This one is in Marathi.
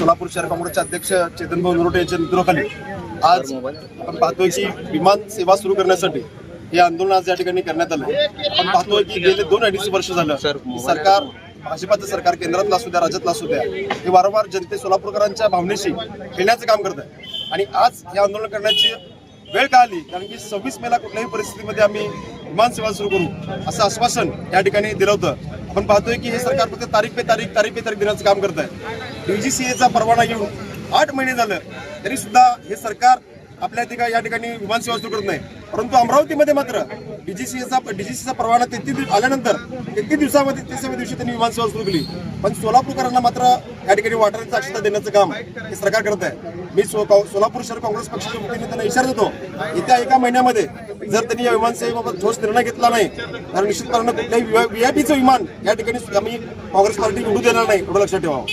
सोलापूर शहर काँग्रेसचे अध्यक्ष चेतनभाऊ नरोटे यांच्या नेतृत्वाखाली आज आपण पाहतोय की विमान सेवा सुरू करण्यासाठी हे आंदोलन आज या ठिकाणी करण्यात आलं। आपण पाहतोय की गेले 2-2.5 वर्ष झालं सरकार, भाजपाचं सरकार केंद्रातलं असू द्या राज्यातलं असू द्या, हे वारंवार जनते सोलापूरकरांच्या भावनेशी खेळण्याचं काम करत आहे। आणि आज हे आंदोलन करण्याची वेळ का आली, कारण की 26 मेला कुठल्याही परिस्थितीमध्ये आम्ही विमान सेवा सुरू करू असं आश्वासन या ठिकाणी दिलं होतं। आपण पाहतोय की हे सरकार फक्त तारीख पे तारीख देण्याचं काम करत आहे। DGCAचा परवाना घेऊन 8 महिने झालं तरी सुद्धा हे सरकार आपल्या या ठिकाणी विमान सेवा सुरू करत नाही। परंतु अमरावतीमध्ये मात्र डीजीसीचा परवाना 33 आल्यानंतर 33 दिवसामध्ये 33व्या दिवशी त्यांनी विमान सेवा सुरू केली। पण सोलापूरकरांना मात्र या ठिकाणी वाटाण्याचा अक्षता देण्याचं काम हे सरकार करत आहे। मी सोलापूर शहर काँग्रेस पक्षाच्या वतीने त्यांना इशारा देतो, येत्या 1 महिन्यामध्ये जर त्यांनी या विमान सेवेबाबत ठोस निर्णय घेतला नाही तर निश्चितपणे कुठल्याही VIPचं विमान या ठिकाणी आम्ही काँग्रेस पार्टी उडू देणार नाही, एवढं लक्षात ठेवावं।